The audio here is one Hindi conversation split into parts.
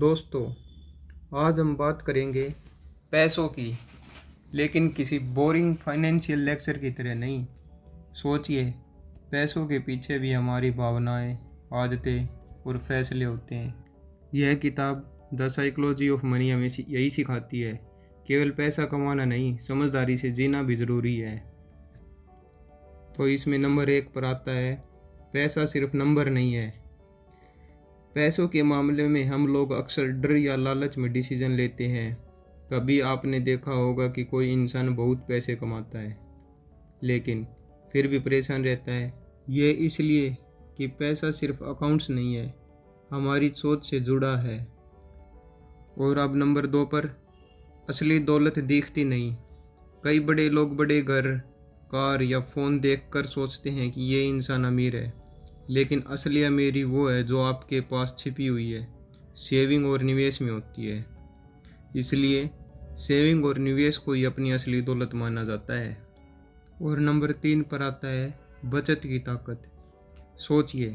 दोस्तों, आज हम बात करेंगे पैसों की, लेकिन किसी बोरिंग फाइनेंशियल लेक्चर की तरह नहीं। सोचिए, पैसों के पीछे भी हमारी भावनाएं, आदतें और फैसले होते हैं। यह किताब द साइकोलॉजी ऑफ मनी हमें यही सिखाती है। केवल पैसा कमाना नहीं, समझदारी से जीना भी ज़रूरी है। तो इसमें नंबर 1 पर आता है, पैसा सिर्फ नंबर नहीं है। पैसों के मामले में हम लोग अक्सर डर या लालच में डिसीजन लेते हैं। कभी आपने देखा होगा कि कोई इंसान बहुत पैसे कमाता है लेकिन फिर भी परेशान रहता है। ये इसलिए कि पैसा सिर्फ अकाउंट्स नहीं है, हमारी सोच से जुड़ा है। और अब नंबर 2 पर, असली दौलत दिखती नहीं। कई बड़े लोग बड़े घर, कार या फ़ोन देखकर सोचते हैं कि ये इंसान अमीर है, लेकिन असली अमीरी वो है जो आपके पास छिपी हुई है, सेविंग और निवेश में होती है। इसलिए सेविंग और निवेश को ही अपनी असली दौलत माना जाता है। और नंबर 3 पर आता है बचत की ताकत। सोचिए,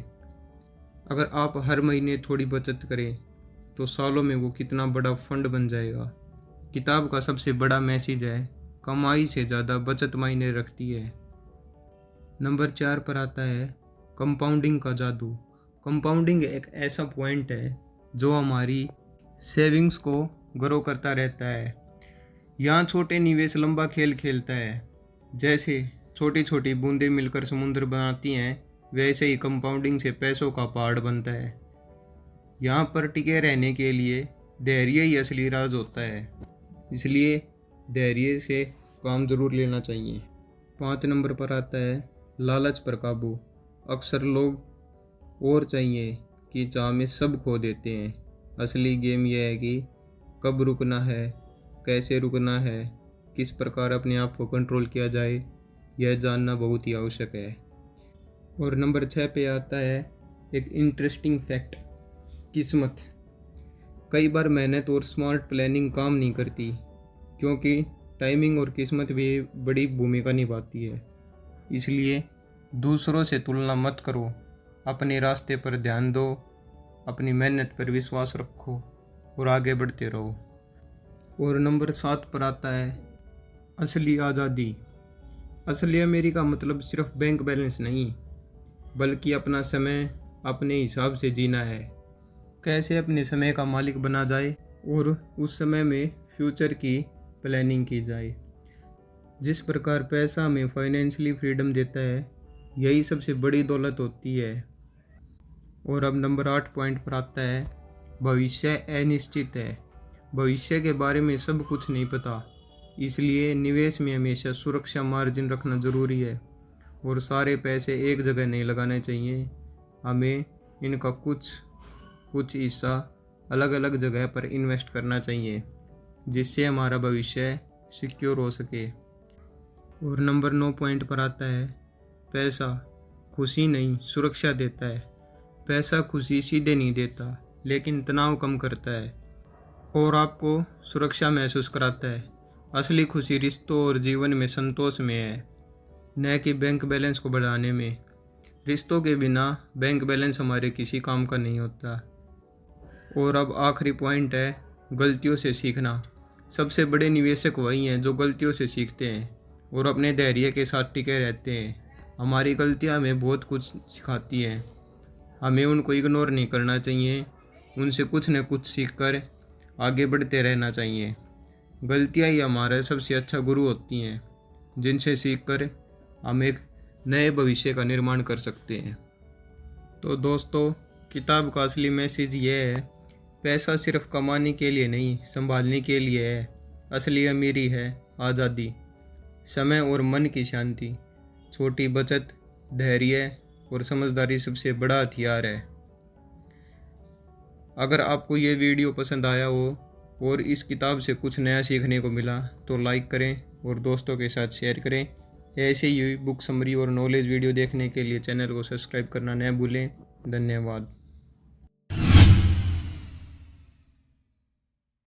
अगर आप हर महीने थोड़ी बचत करें तो सालों में वो कितना बड़ा फंड बन जाएगा। किताब का सबसे बड़ा मैसेज है, कमाई से ज़्यादा बचत मायने रखती है। नंबर 4 पर आता है कंपाउंडिंग का जादू। कंपाउंडिंग एक ऐसा पॉइंट है जो हमारी सेविंग्स को ग्रो करता रहता है। यहाँ छोटे निवेश लंबा खेल खेलता है। जैसे छोटी छोटी बूंदें मिलकर समुद्र बनाती हैं, वैसे ही कंपाउंडिंग से पैसों का पहाड़ बनता है। यहाँ पर टिके रहने के लिए धैर्य ही असली राज होता है, इसलिए धैर्य से काम ज़रूर लेना चाहिए। 5 नंबर पर आता है लालच पर काबू। अक्सर लोग और चाहिए कि चाह में सब खो देते हैं। असली गेम यह है कि कब रुकना है, कैसे रुकना है, किस प्रकार अपने आप को कंट्रोल किया जाए, यह जानना बहुत ही आवश्यक है। और नंबर 6 पे आता है एक इंटरेस्टिंग फैक्ट, किस्मत। कई बार मेहनत और स्मार्ट प्लानिंग काम नहीं करती, क्योंकि टाइमिंग और किस्मत भी बड़ी भूमिका निभाती है। इसलिए दूसरों से तुलना मत करो, अपने रास्ते पर ध्यान दो, अपनी मेहनत पर विश्वास रखो और आगे बढ़ते रहो। और नंबर 7 पर आता है असली आज़ादी। असली अमीरी का मतलब सिर्फ बैंक बैलेंस नहीं, बल्कि अपना समय अपने हिसाब से जीना है। कैसे अपने समय का मालिक बना जाए और उस समय में फ्यूचर की प्लानिंग की जाए। जिस प्रकार पैसा हमें फाइनेंशियली फ्रीडम देता है, यही सबसे बड़ी दौलत होती है। और अब नंबर 8 पॉइंट पर आता है भविष्य अनिश्चित है। भविष्य के बारे में सब कुछ नहीं पता, इसलिए निवेश में हमेशा सुरक्षा मार्जिन रखना ज़रूरी है। और सारे पैसे एक जगह नहीं लगाने चाहिए, हमें इनका कुछ हिस्सा अलग अलग जगह पर इन्वेस्ट करना चाहिए, जिससे हमारा भविष्य सिक्योर हो सके। और नंबर 9 पॉइंट पर आता है पैसा खुशी नहीं, सुरक्षा देता है। पैसा खुशी सीधे नहीं देता, लेकिन तनाव कम करता है और आपको सुरक्षा महसूस कराता है। असली खुशी रिश्तों और जीवन में संतोष में है, न कि बैंक बैलेंस को बढ़ाने में। रिश्तों के बिना बैंक बैलेंस हमारे किसी काम का नहीं होता। और अब आखिरी पॉइंट है गलतियों से सीखना। सबसे बड़े निवेशक वही हैं जो गलतियों से सीखते हैं और अपने धैर्य के साथ टिके रहते हैं। हमारी गलतियां हमें बहुत कुछ सिखाती हैं, हमें उनको इग्नोर नहीं करना चाहिए, उनसे कुछ न कुछ सीख कर आगे बढ़ते रहना चाहिए। गलतियां ही हमारा सबसे अच्छा गुरु होती हैं, जिनसे सीख कर हम एक नए भविष्य का निर्माण कर सकते हैं। तो दोस्तों, किताब का असली मैसेज ये है, पैसा सिर्फ कमाने के लिए नहीं, संभालने के लिए है। असली अमीरी है आज़ादी, समय और मन की शांति। छोटी बचत, धैर्य और समझदारी सबसे बड़ा हथियार है। अगर आपको ये वीडियो पसंद आया हो और इस किताब से कुछ नया सीखने को मिला तो लाइक करें और दोस्तों के साथ शेयर करें। ऐसे ही बुक समरी और नॉलेज वीडियो देखने के लिए चैनल को सब्सक्राइब करना न भूलें। धन्यवाद।